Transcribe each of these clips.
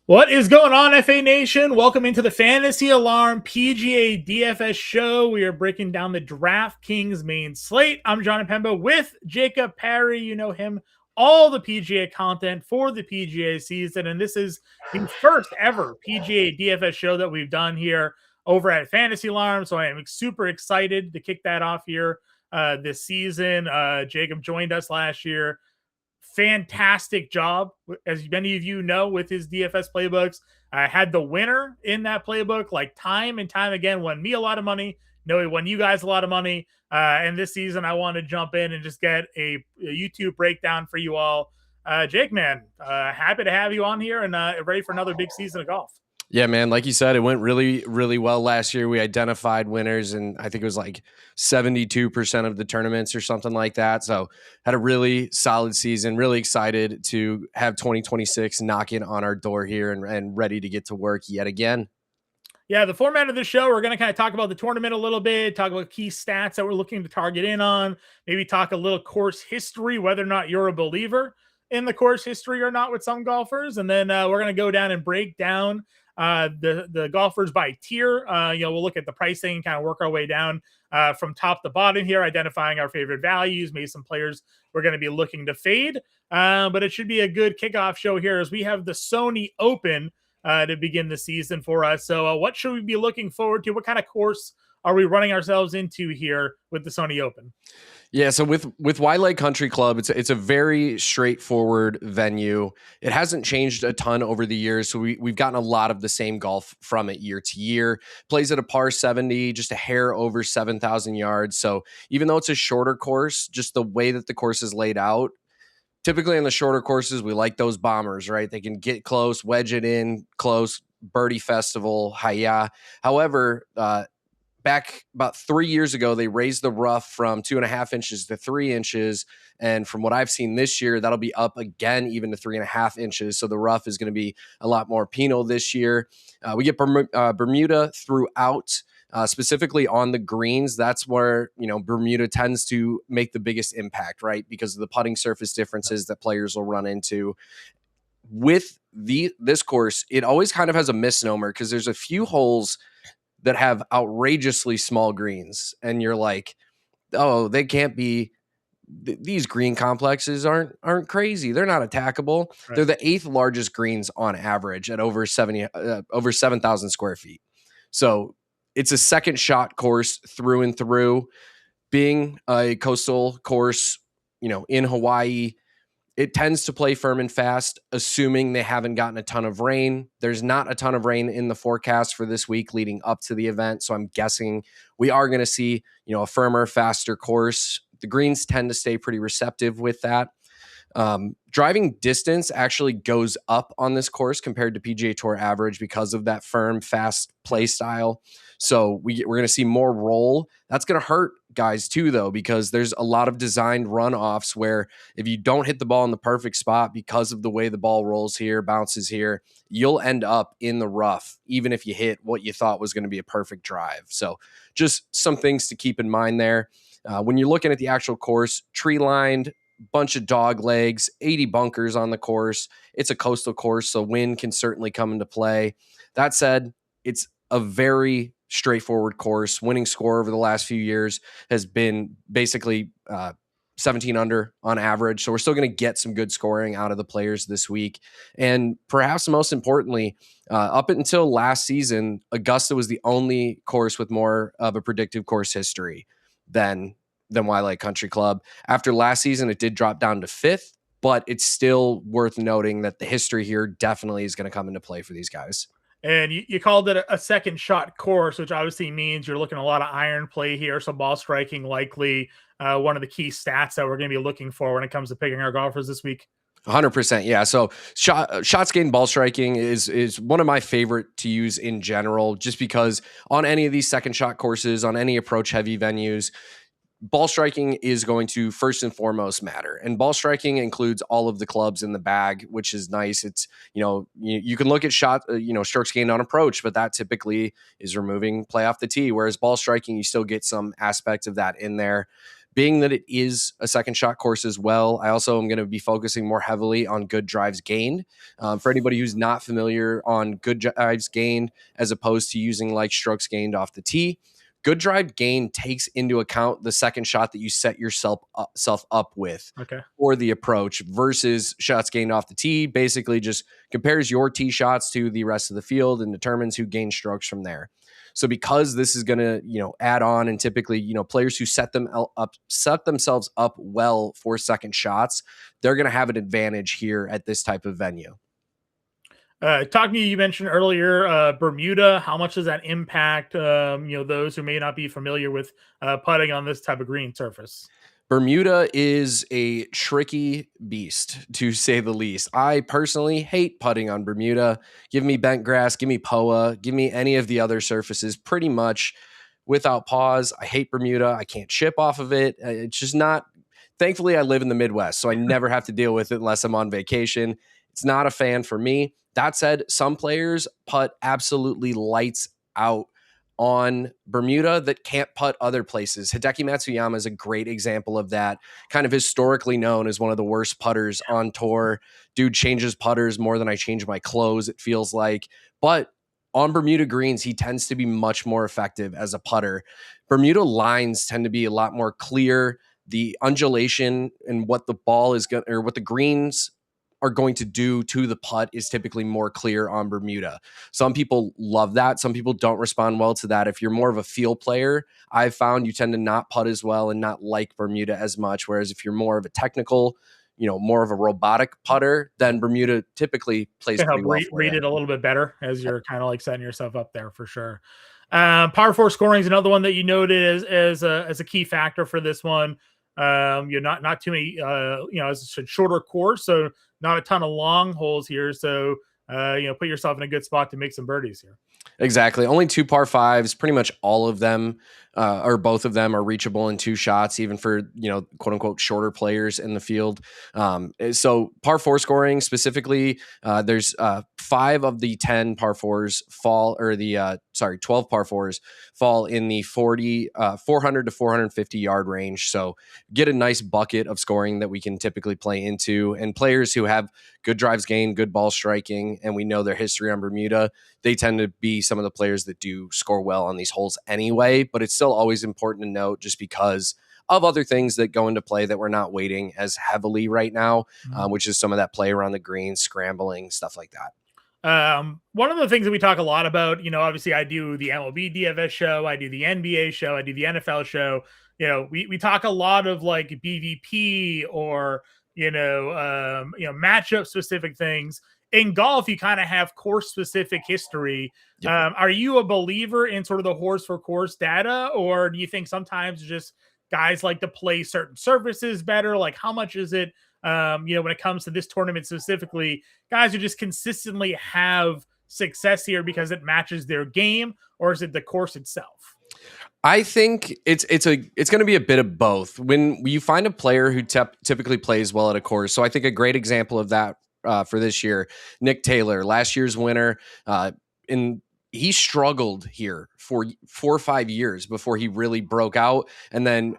What is going on, FA Nation? Welcome into the Fantasy Alarm PGA DFS Show. We are breaking down the DraftKings main slate. I'm John Impemba with Jacob Parry. You know him, all the PGA content for the PGA season. And this is the first ever PGA DFS show that we've done here over at Fantasy Alarm. So I am super excited to kick that off here this season. Jacob joined us last year. Fantastic job, as many of you know, with his DFS playbooks. I had the winner in that playbook like time and time again, won me a lot of money. No, he won you guys a lot of money. And this season, I want to jump in and just get a YouTube breakdown for you all. Jake, man, happy to have you on here and ready for another big season of golf. Yeah, man. Like you said, it went really, really well last year. We identified winners, and I think it was like 72% of the tournaments or something like that. So had a really solid season. Really excited to have 2026 knocking on our door here and ready to get to work yet again. Yeah, the format of the show, we're going to kind of talk about the tournament a little bit, talk about key stats that we're looking to target in on, maybe talk a little course history, whether or not you're a believer in the course history or not with some golfers. And then we're going to go down and break down the golfers by tier. We'll look at the pricing and kind of work our way down from top to bottom here, identifying our favorite values, maybe some players we're going to be looking to fade. But it should be a good kickoff show here as we have the Sony Open to begin the season for us. So what should we be looking forward to? What kind of course are we running ourselves into here with the Sony Open? Yeah, so with Waialae Country Club, it's a very straightforward venue. It hasn't changed a ton over the years, so we've gotten a lot of the same golf from it year to year. Plays at a par 70, just a hair over 7,000 yards. So even though it's a shorter course, just the way that the course is laid out, typically on the shorter courses, we like those bombers, right? They can get close, wedge it in close, birdie festival, hiya. However, back about 3 years ago, they raised the rough from 2.5 inches to 3 inches. And from what I've seen this year, that'll be up again, even to 3.5 inches. So the rough is going to be a lot more penal this year. We get Bermuda throughout, specifically on the greens. That's where, Bermuda tends to make the biggest impact, right? Because of the putting surface differences that players will run into. With this course, it always kind of has a misnomer because there's a few holes that have outrageously small greens, and you're like, oh, they can't be. These green complexes aren't crazy. They're not attackable. Right. They're the 8th largest greens on average at over 7,000 square feet. So it's a second shot course through and through. Being a coastal course, in Hawaii, it tends to play firm and fast, assuming they haven't gotten a ton of rain. There's not a ton of rain in the forecast for this week leading up to the event, so I'm guessing we are going to see, a firmer, faster course. The greens tend to stay pretty receptive with that. Driving distance actually goes up on this course compared to PGA Tour average because of that firm, fast play style. So we're going to see more roll. That's going to hurt guys too, though, because there's a lot of designed runoffs where if you don't hit the ball in the perfect spot because of the way the ball rolls here, bounces here, you'll end up in the rough, even if you hit what you thought was going to be a perfect drive. So just some things to keep in mind there. When you're looking at the actual course, tree lined, bunch of dog legs, 80 bunkers on the course. It's a coastal course, so wind can certainly come into play. That said, it's a very straightforward course. Winning score over the last few years has been basically 17 under on average. So we're still going to get some good scoring out of the players this week. And perhaps most importantly, up until last season, Augusta was the only course with more of a predictive course history than Waialae Country Club. After last season, it did drop down to 5th, but it's still worth noting that the history here definitely is going to come into play for these guys. And you called it a second shot course, which obviously means you're looking at a lot of iron play here. So ball striking likely one of the key stats that we're going to be looking for when it comes to picking our golfers this week. 100%. Yeah. So shots gained ball striking is one of my favorite to use in general, just because on any of these second shot courses, on any approach heavy venues, ball striking is going to first and foremost matter. And ball striking includes all of the clubs in the bag, which is nice. It's, you can look at strokes gained on approach, but that typically is removing play off the tee. Whereas ball striking, you still get some aspects of that in there. being that it is a second shot course as well, I also am going to be focusing more heavily on good drives gained. For anybody who's not familiar on good drives gained, as opposed to using like strokes gained off the tee, good drive gain takes into account the second shot that you set yourself up with for the approach versus shots gained off the tee. Basically just compares your tee shots to the rest of the field and determines who gains strokes from there. So because this is going to, add on, and typically, players who set themselves up well for second shots, they're going to have an advantage here at this type of venue. Talking to you mentioned earlier, Bermuda, how much does that impact, those who may not be familiar with putting on this type of green surface? Bermuda is a tricky beast, to say the least. I personally hate putting on Bermuda. Give me bent grass, give me POA, give me any of the other surfaces pretty much without pause. I hate Bermuda. I can't chip off of it. It's just not. Thankfully, I live in the Midwest, so I never have to deal with it unless I'm on vacation. It's not a fan for me. That said, some players putt absolutely lights out on Bermuda that can't putt other places. Hideki Matsuyama is a great example of that. Kind of historically known as one of the worst putters on tour. Dude changes putters more than I change my clothes, it feels like. But on Bermuda greens, he tends to be much more effective as a putter. Bermuda lines tend to be a lot more clear. The undulation and what the ball is going, or what the greens are going to do to the putt, is typically more clear on Bermuda. Some people love that. Some people don't respond well to that. If you're more of a feel player, I've found you tend to not putt as well and not like Bermuda as much. Whereas if you're more of a technical, more of a robotic putter, then Bermuda typically plays pretty well. Read it a little bit better as you're kind of like setting yourself up there for sure. Par 4 scoring is another one that you noted as a key factor for this one. You're not too many, it's a shorter course, so not a ton of long holes here. So, put yourself in a good spot to make some birdies here. Exactly. Only 2 par 5s. Pretty much all of them, or both of them, are reachable in 2 shots, even for, quote unquote, shorter players in the field. So par 4 scoring specifically, there's 5 of the 10 par 4s fall, or 12 par 4s fall in the 400 to 450 yard range. So get a nice bucket of scoring that we can typically play into. And players who have good drives gained, good ball striking, and we know their history on Bermuda, they tend to be some of the players that do score well on these holes anyway. But it's still always important to note, just because of other things that go into play that we're not weighting as heavily right now, which is some of that play around the green, scrambling, stuff like that. One of the things that we talk a lot about, obviously I do the MLB DFS show, I do the NBA show, I do the NFL show. We talk a lot of like BVP or, matchup specific things. In golf, you kind of have course specific history. Yep. Are you a believer in sort of the horse for course data, or do you think sometimes just guys like to play certain surfaces better? Like, how much is it, when it comes to this tournament specifically, guys who just consistently have success here because it matches their game, or is it the course itself? I think it's going to be a bit of both. When you find a player who typically plays well at a course, so I think a great example of that for this year, Nick Taylor, last year's winner, he struggled here for 4 or 5 years before he really broke out. And then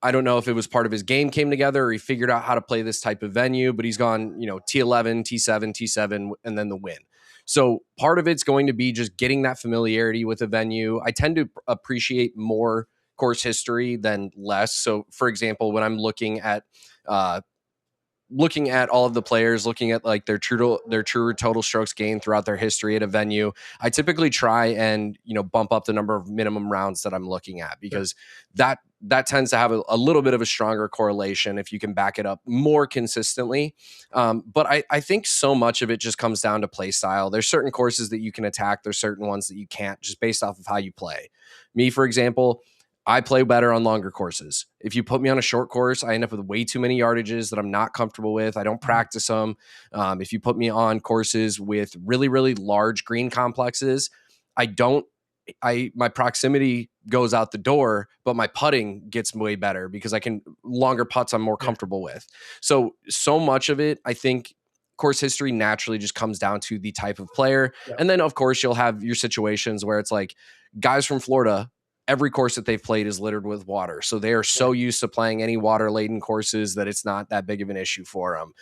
I don't know if it was part of his game came together or he figured out how to play this type of venue, but he's gone, T11, T7, T7, and then the win. So part of it's going to be just getting that familiarity with a venue. I tend to appreciate more course history than less. So for example, when I'm looking at all of the players, looking at like their true total strokes gained throughout their history at a venue, I typically try and, bump up the number of minimum rounds that I'm looking at, because that tends to have a little bit of a stronger correlation if you can back it up more consistently. But I think so much of it just comes down to play style. There's certain courses that you can attack. There's certain ones that you can't, just based off of how you play. Me, for example, I play better on longer courses. If you put me on a short course, I end up with way too many yardages that I'm not comfortable with. I don't practice them. If you put me on courses with really, really large green complexes, my proximity goes out the door, but my putting gets way better because longer putts I'm more comfortable with. So much of it, I think course history naturally just comes down to the type of player. Yeah. And then of course you'll have your situations where it's like guys from Florida every course that they've played is littered with water. So they are so used to playing any water laden courses that it's not that big of an issue for them.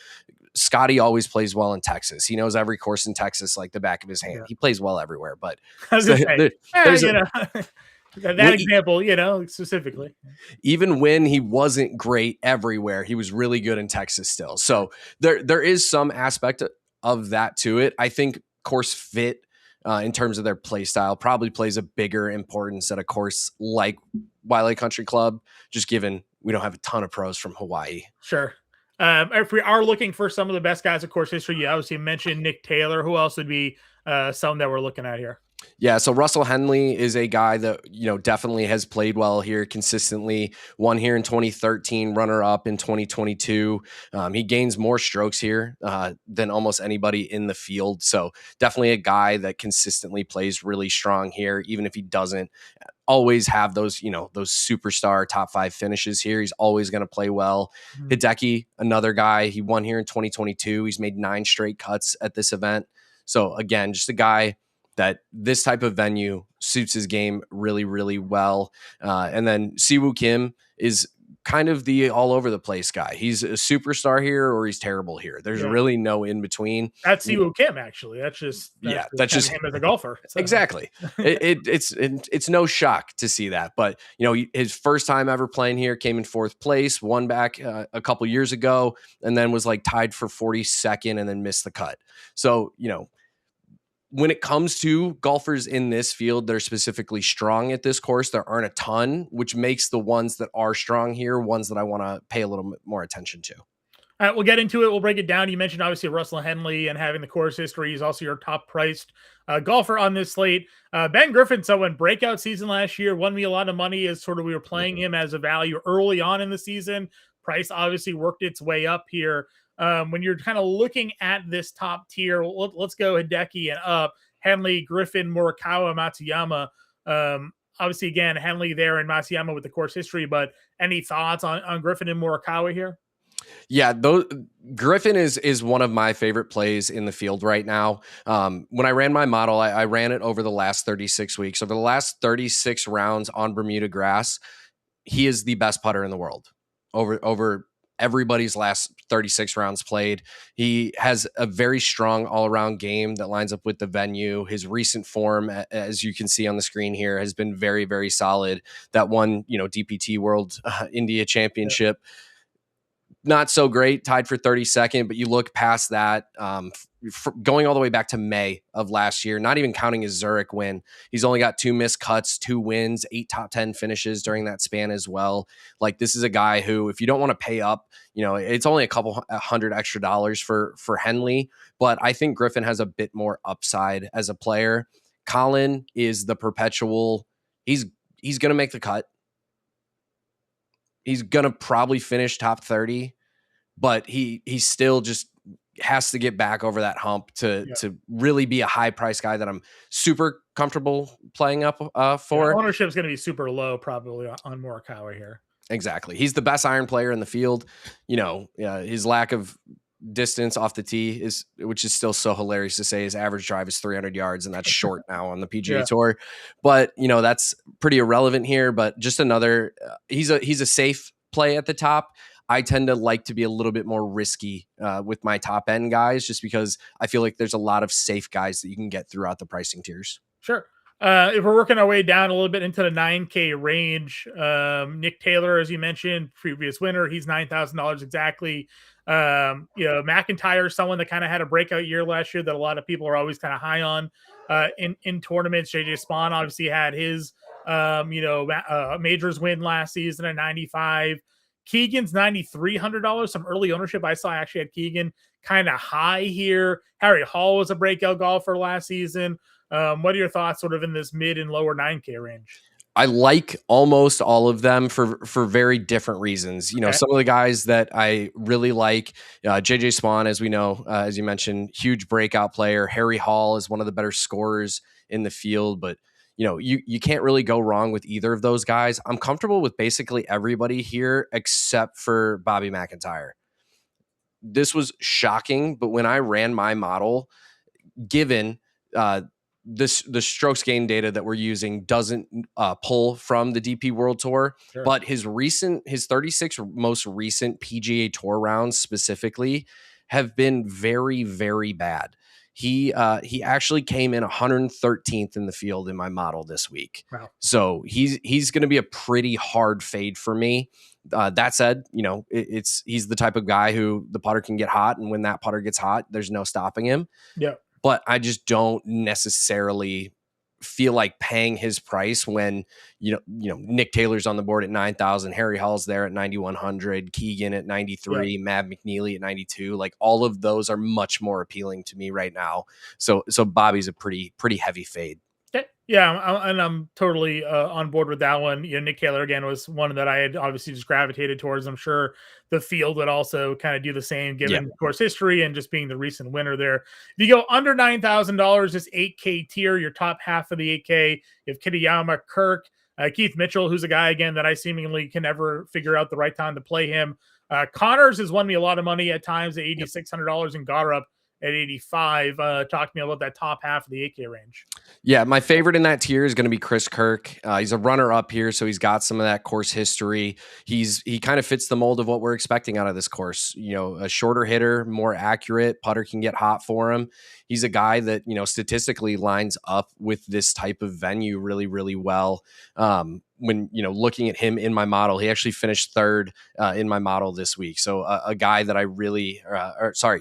Scotty always plays well in Texas. He knows every course in Texas like the back of his hand. He plays well everywhere, but I was so say, that example, specifically. Even when he wasn't great everywhere, he was really good in Texas still. So there is some aspect of that to it. I think course fit in terms of their play style probably plays a bigger importance at a course like Waialae Country Club, just given we don't have a ton of pros from Hawaii. Sure. If we are looking for some of the best guys of course history, you obviously mentioned Nick Taylor. Who else would be some that we're looking at here? Yeah, so Russell Henley is a guy that, definitely has played well here consistently. Won here in 2013, runner-up in 2022. He gains more strokes here than almost anybody in the field. So definitely a guy that consistently plays really strong here, even if he doesn't always have those, those superstar top 5 finishes here. He's always going to play well. Hideki, another guy. He won here in 2022. He's made 9 straight cuts at this event. So again, just a guy that this type of venue suits his game really, really well. And then Siwoo Kim is kind of the all over the place guy. He's a superstar here or he's terrible here. There's really no in between. That's Siwoo Kim, actually. That's just him as a golfer. So. Exactly. It's no shock to see that. But his first time ever playing here came in 4th place, won back a couple years ago, and then was like tied for 42nd and then missed the cut. So when it comes to golfers in this field that are specifically strong at this course, there aren't a ton, which makes the ones that are strong here ones that I want to pay a little bit more attention to. All right, we'll get into it. We'll break it down. You mentioned obviously Russell Henley and having the course history. He's also your top priced golfer on this slate. Ben Griffin, someone breakout season last year, won me a lot of money as sort of we were playing him as a value early on in the season. Price obviously worked its way up here. When you're kind of looking at this top tier, let's go Hideki and up. Henley, Griffin, Morikawa, Matsuyama. Obviously, again, Henley there and Matsuyama with the course history, but any thoughts on Griffin and Morikawa here? Yeah, Griffin is one of my favorite plays in the field right now. When I ran my model, I ran it over the last 36 weeks. Over the last 36 rounds on Bermuda grass, he is the best putter in the world. Over everybody's last 36 rounds played. He has a very strong all-around game that lines up with the venue. His recent form, as you can see on the screen here, has been very, very solid. That one, DPT World India Championship, not so great, tied for 32nd, but you look past that, going all the way back to May of last year, not even counting his Zurich win. He's only got 2 missed cuts, 2 wins, 8 top 10 finishes during that span as well. Like, this is a guy who, if you don't want to pay up, it's only a couple $100 extra for Henley, but I think Griffin has a bit more upside as a player. Colin is the perpetual, he's going to make the cut. He's going to probably finish top 30, but he still just has to get back over that hump to really be a high price guy that I'm super comfortable playing up for. Ownership is going to be super low probably on Morikawa here. Exactly. He's the best iron player in the field. His lack of distance off the tee which is still so hilarious to say. His average drive is 300 yards, and that's short now on the PGA Tour. But that's pretty irrelevant here. But just another, he's a safe play at the top. I tend to like to be a little bit more risky with my top end guys, just because I feel like there's a lot of safe guys that you can get throughout the pricing tiers. Sure. If we're working our way down a little bit into the 9K range, Nick Taylor, as you mentioned, previous winner, he's $9,000 exactly. McIntyre, someone that kind of had a breakout year last year that a lot of people are always kind of high on in tournaments. JJ Spawn obviously had his majors win last season at 95. Keegan's $9,300. Some early ownership I saw actually had Keegan kind of high here. Harry Hall was a breakout golfer last season. What are your thoughts sort of in this mid and lower 9K range? I like almost all of them for very different reasons. Some of the guys that I really like, JJ Spawn, as we know, as you mentioned, huge breakout player. Harry Hall is one of the better scorers in the field, but you can't really go wrong with either of those guys. I'm comfortable with basically everybody here except for Bobby McIntyre. This was shocking, but when I ran my model, given the strokes gain data that we're using doesn't pull from the DP World Tour, Sure. but his 36 most recent PGA Tour rounds specifically have been very, very bad. He actually came in 113th in the field in my model this week. Wow. So he's going to be a pretty hard fade for me. That said, he's the type of guy who the putter can get hot, and when that putter gets hot, there's no stopping him. Yeah. But I just don't necessarily feel like paying his price when Nick Taylor's on the board at 9,000, Harry Hall's there at 9,100, Keegan at 93, Matt McNeely at 92. Like, all of those are much more appealing to me right now. So Bobby's a pretty heavy fade. Yeah, I'm totally on board with that one. Nick Taylor again was one that I had obviously just gravitated towards. I'm sure the field would also kind of do the same, given course history and just being the recent winner there. If you go under $9,000, this 8K tier, your top half of the 8K, you have Kitayama, Kirk, Keith Mitchell, who's a guy again that I seemingly can never figure out the right time to play him. Connors has won me a lot of money at times at $8,600, and Garup at 85. Talk to me about that top half of the 8K range. Yeah, my favorite in that tier is going to be Chris Kirk. He's a runner up here, so he's got some of that course history. He kind of fits the mold of what we're expecting out of this course. A shorter hitter, more accurate, putter can get hot for him. He's a guy that, statistically lines up with this type of venue really, really well. When, looking at him in my model, he actually finished third in my model this week. So a guy that I really,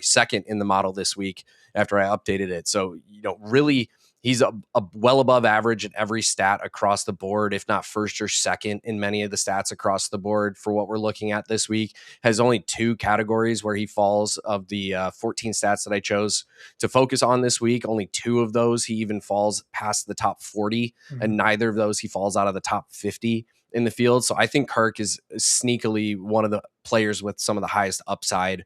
second in the model this week after I updated it. So, really, he's a well above average in every stat across the board, if not first or second in many of the stats across the board for what we're looking at this week. Has only 2 categories where he falls of the 14 stats that I chose to focus on this week. Only 2 of those he even falls past the top 40, and neither of those he falls out of the top 50 in the field. So I think Kirk is sneakily one of the players with some of the highest upside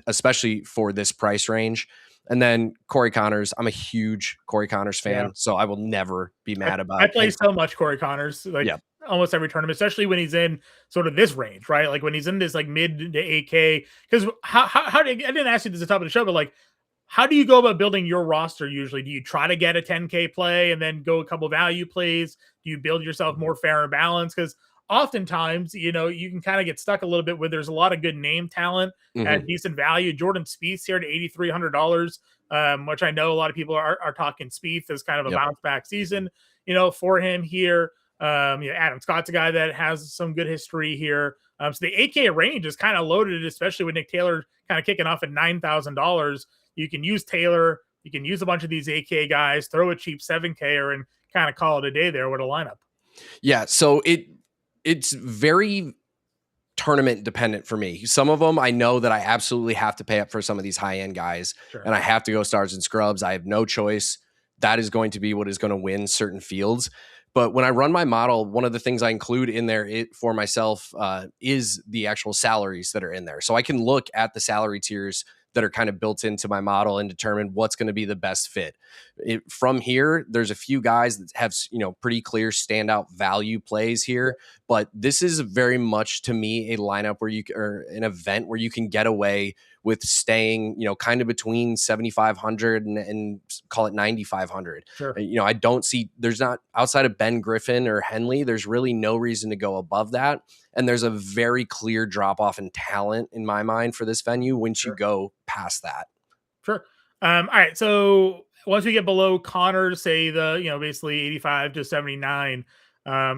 especially for this price range. And then Corey Connors, I'm a huge Corey Connors fan, so I will never be mad about it. I play so much Corey Connors, almost every tournament, especially when he's in sort of this range, right? Like when he's in this like mid to 8K. Because how I didn't ask you this at the top of the show, but like, how do you go about building your roster usually? Do you try to get a 10K play and then go a couple value plays? Do you build yourself more fair and balanced? Because oftentimes, you can kind of get stuck a little bit where there's a lot of good name talent at decent value. Jordan Spieth's here at $8,300, which I know a lot of people are talking Spieth as kind of a bounce back season, for him here. Adam Scott's a guy that has some good history here. So the 8K range is kind of loaded, especially with Nick Taylor kind of kicking off at $9,000. You can use Taylor. You can use a bunch of these 8K guys, throw a cheap 7K and kind of call it a day there with a lineup. Yeah. So it's very tournament dependent for me. Some of them I know that I absolutely have to pay up for some of these high end guys, and I have to go stars and scrubs. I have no choice. That is going to be what is going to win certain fields. But when I run my model, one of the things I include in there for myself is the actual salaries that are in there. So I can look at the salary tiers that are kind of built into my model and determine what's going to be the best fit. From here, there's a few guys that have, pretty clear standout value plays here, but this is very much to me a lineup or an event where you can get away with staying, kind of between 7,500 and call it 9,500. Sure. I don't see, there's not, outside of Ben Griffin or Henley, there's really no reason to go above that. And there's a very clear drop off in talent in my mind for this venue once you go past that. Sure. All right. So once we get below Connors, say basically 85 to 79,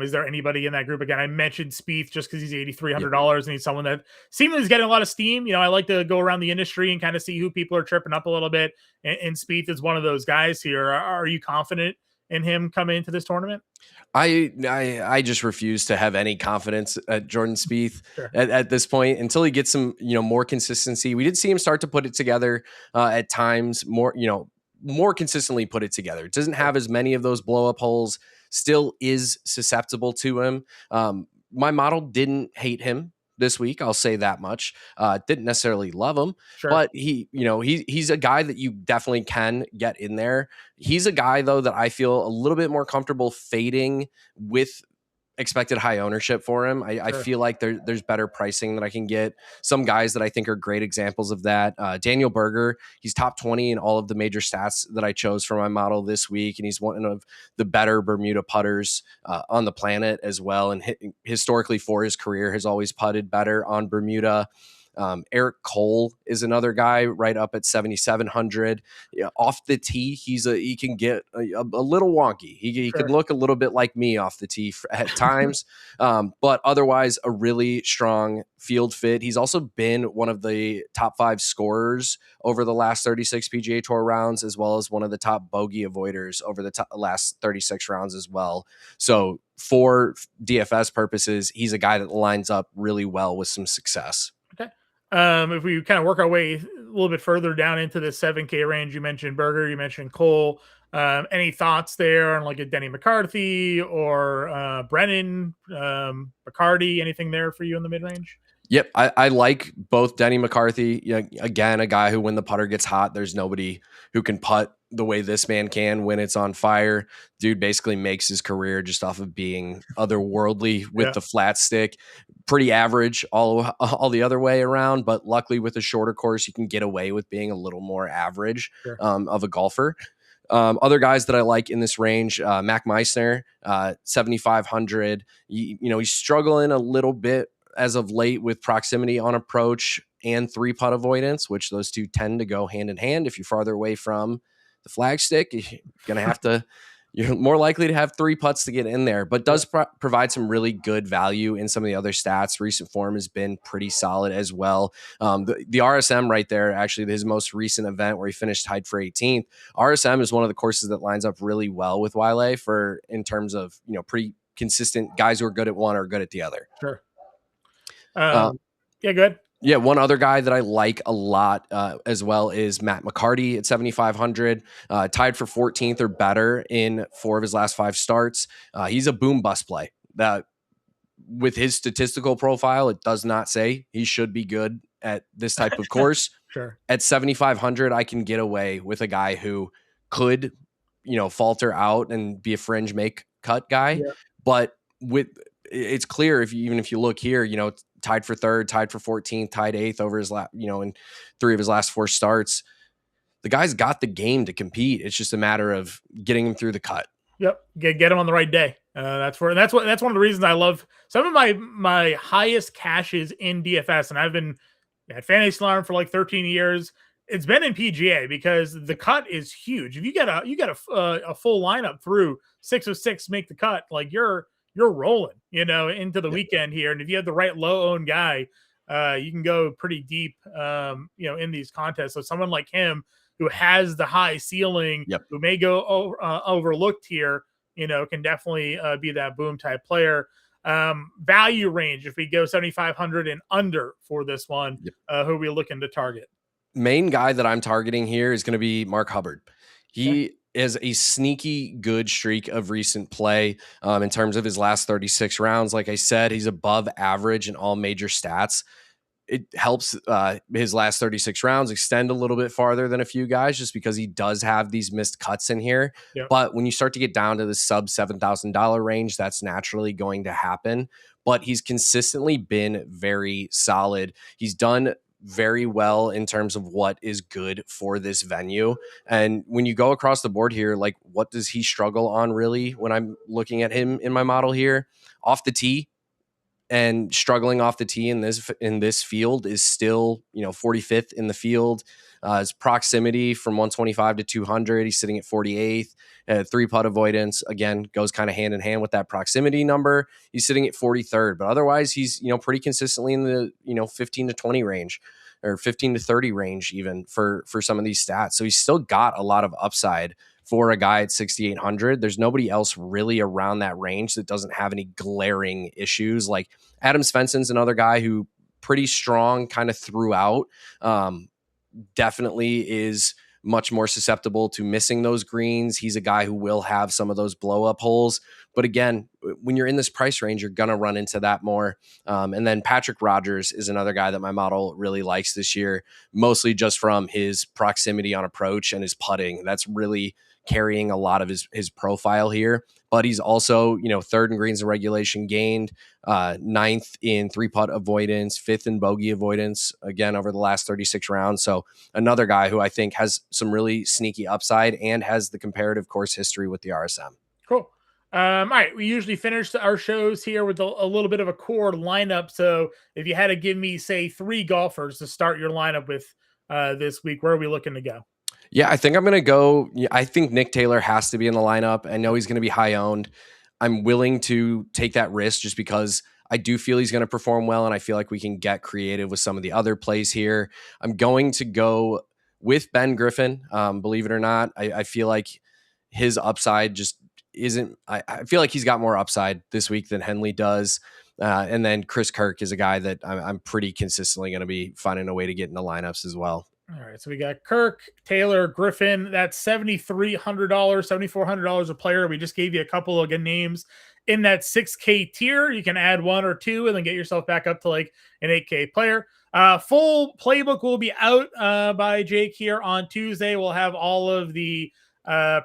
is there anybody in that group? Again, I mentioned Spieth just because he's $8,300 and he's someone that seemingly is getting a lot of steam. I like to go around the industry and kind of see who people are tripping up a little bit. And Spieth is one of those guys here. Are you confident in him coming into this tournament? I just refuse to have any confidence at Jordan Spieth at this point until he gets some, more consistency. We did see him start to put it together at times, more consistently put it together. It doesn't have as many of those blow up holes, still is susceptible to him. My model didn't hate him this week, I'll say that much. Didn't necessarily love him, but he's a guy that you definitely can get in there. He's a guy though that I feel a little bit more comfortable fading with expected high ownership for him. I feel like there's better pricing that I can get. Some guys that I think are great examples of that. Daniel Berger, he's top 20 in all of the major stats that I chose for my model this week, and he's one of the better Bermuda putters on the planet as well. And historically for his career has always putted better on Bermuda. Eric Cole is another guy right up at 7,700. Off the tee, he can get a little wonky. He can look a little bit like me off the tee at times, but otherwise a really strong field fit. He's also been one of the top 5 scorers over the last 36 PGA Tour rounds, as well as one of the top bogey avoiders over the last 36 rounds as well. So for DFS purposes, he's a guy that lines up really well with some success. Okay. If we kind of work our way a little bit further down into the 7K range, you mentioned Berger, you mentioned Cole. Any thoughts there on like a Denny McCarthy or Brennan, McCarthy, anything there for you in the mid range? Yep, I like both Denny McCarthy. Again, a guy who when the putter gets hot, there's nobody who can putt the way this man can when it's on fire. Dude basically makes his career just off of being otherworldly with the flat stick. Pretty average all the other way around, but luckily with a shorter course, you can get away with being a little more average of a golfer. Other guys that I like in this range, Mac Meissner, 7,500. He's struggling a little bit as of late with proximity on approach and 3-putt avoidance, which those two tend to go hand in hand. If you're farther away from the flagstick, you're more likely to have 3 putts to get in there, but does provide some really good value in some of the other stats. Recent form has been pretty solid as well. The RSM right there, actually his most recent event where he finished tied for 18th. RSM is one of the courses that lines up really well with Waialae in terms of, pretty consistent guys who are good at one or good at the other. Sure. Yeah, good. Yeah, one other guy that I like a lot as well is Matt McCarthy at 7,500, tied for 14th or better in 4 of his last 5 starts. He's a boom bust play. That with his statistical profile, it does not say he should be good at this type of course. Sure. At 7,500, I can get away with a guy who could, falter out and be a fringe make cut guy, but it's clear even if you look here, tied for 3rd, tied for 14th, tied 8th over his in 3 of his last 4 starts. The guy's got the game to compete. It's just a matter of getting him through the cut. Yep, get him on the right day. That's one of the reasons I love some of my highest cashes in DFS, and I've been at Fantasy Alarm for like 13 years. It's been in PGA because the cut is huge. If you get a full lineup through 6 of 6 make the cut, like you're rolling, into the weekend here. And if you have the right low owned guy, you can go pretty deep, in these contests. So someone like him who has the high ceiling, who may go overlooked here, can definitely be that boom type player. Value range, if we go 7,500 and under for this one, who are we looking to target? Main guy that I'm targeting here is going to be Mark Hubbard. He is a sneaky good streak of recent play in terms of his last 36 rounds. Like I said, he's above average in all major stats. It helps his last 36 rounds extend a little bit farther than a few guys just because he does have these missed cuts in here. But when you start to get down to the sub $7,000 range, that's naturally going to happen. But he's consistently been very solid. He's done very well in terms of what is good for this venue. And when you go across the board here, like what does he struggle on really when I'm looking at him in my model here? Off the tee, and struggling off the tee in this field is still, 45th in the field. His proximity from 125 to 200, he's sitting at 48th. 3-putt avoidance, again, goes kind of hand in hand with that proximity number. He's sitting at 43rd, but otherwise he's, pretty consistently in the, 15 to 20 range or 15 to 30 range even for some of these stats. So he's still got a lot of upside for a guy at 6,800. There's nobody else really around that range that doesn't have any glaring issues. Like Adam Svensson's another guy who pretty strong kind of throughout. Definitely is much more susceptible to missing those greens. He's a guy who will have some of those blow up holes. But again, when you're in this price range, you're going to run into that more. And then Patrick Rogers is another guy that my model really likes this year, mostly just from his proximity on approach and his putting. That's really carrying a lot of his profile here. But he's also, third in greens and regulation gained, ninth in 3-putt avoidance, fifth in bogey avoidance, again, over the last 36 rounds. So another guy who I think has some really sneaky upside and has the comparative course history with the RSM. Cool. All right. We usually finish our shows here with a little bit of a core lineup. So if you had to give me, say, 3 golfers to start your lineup with this week, where are we looking to go? Yeah, I think I'm going to go. I think Nick Taylor has to be in the lineup. I know he's going to be high owned. I'm willing to take that risk just because I do feel he's going to perform well, and I feel like we can get creative with some of the other plays here. I'm going to go with Ben Griffin. Believe it or not, I feel like his upside just isn't. I feel like he's got more upside this week than Henley does. And then Chris Kirk is a guy that I'm pretty consistently going to be finding a way to get in the lineups as well. All right, so we got Kirk, Taylor, Griffin. That's $7,300, $7,400 a player. We just gave you a couple of good names in that 6K tier. You can add 1 or 2 and then get yourself back up to like an 8K player. Full playbook will be out by Jake here on Tuesday. We'll have all of the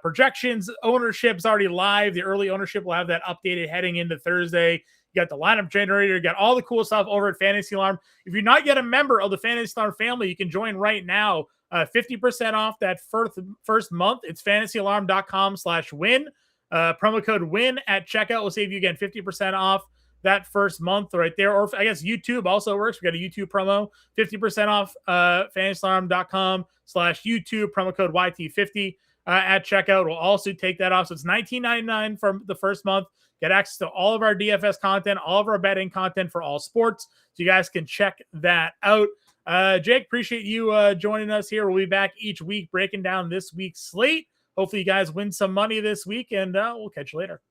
projections. Ownership's already live. The early ownership will have that updated heading into Thursday. You got the lineup generator, you got all the cool stuff over at Fantasy Alarm. If you're not yet a member of the Fantasy Alarm family, you can join right now. 50% off that first month. It's fantasyalarm.com/win. Promo code WIN at checkout will save you again 50% off that first month right there. Or I guess YouTube also works. We got a YouTube promo, 50% off fantasyalarm.com/YouTube, promo code YT50 at checkout. We'll also take that off. So it's $19.99 for the first month. Get access to all of our DFS content, all of our betting content for all sports. So you guys can check that out. Jake, appreciate you joining us here. We'll be back each week breaking down this week's slate. Hopefully you guys win some money this week, and we'll catch you later.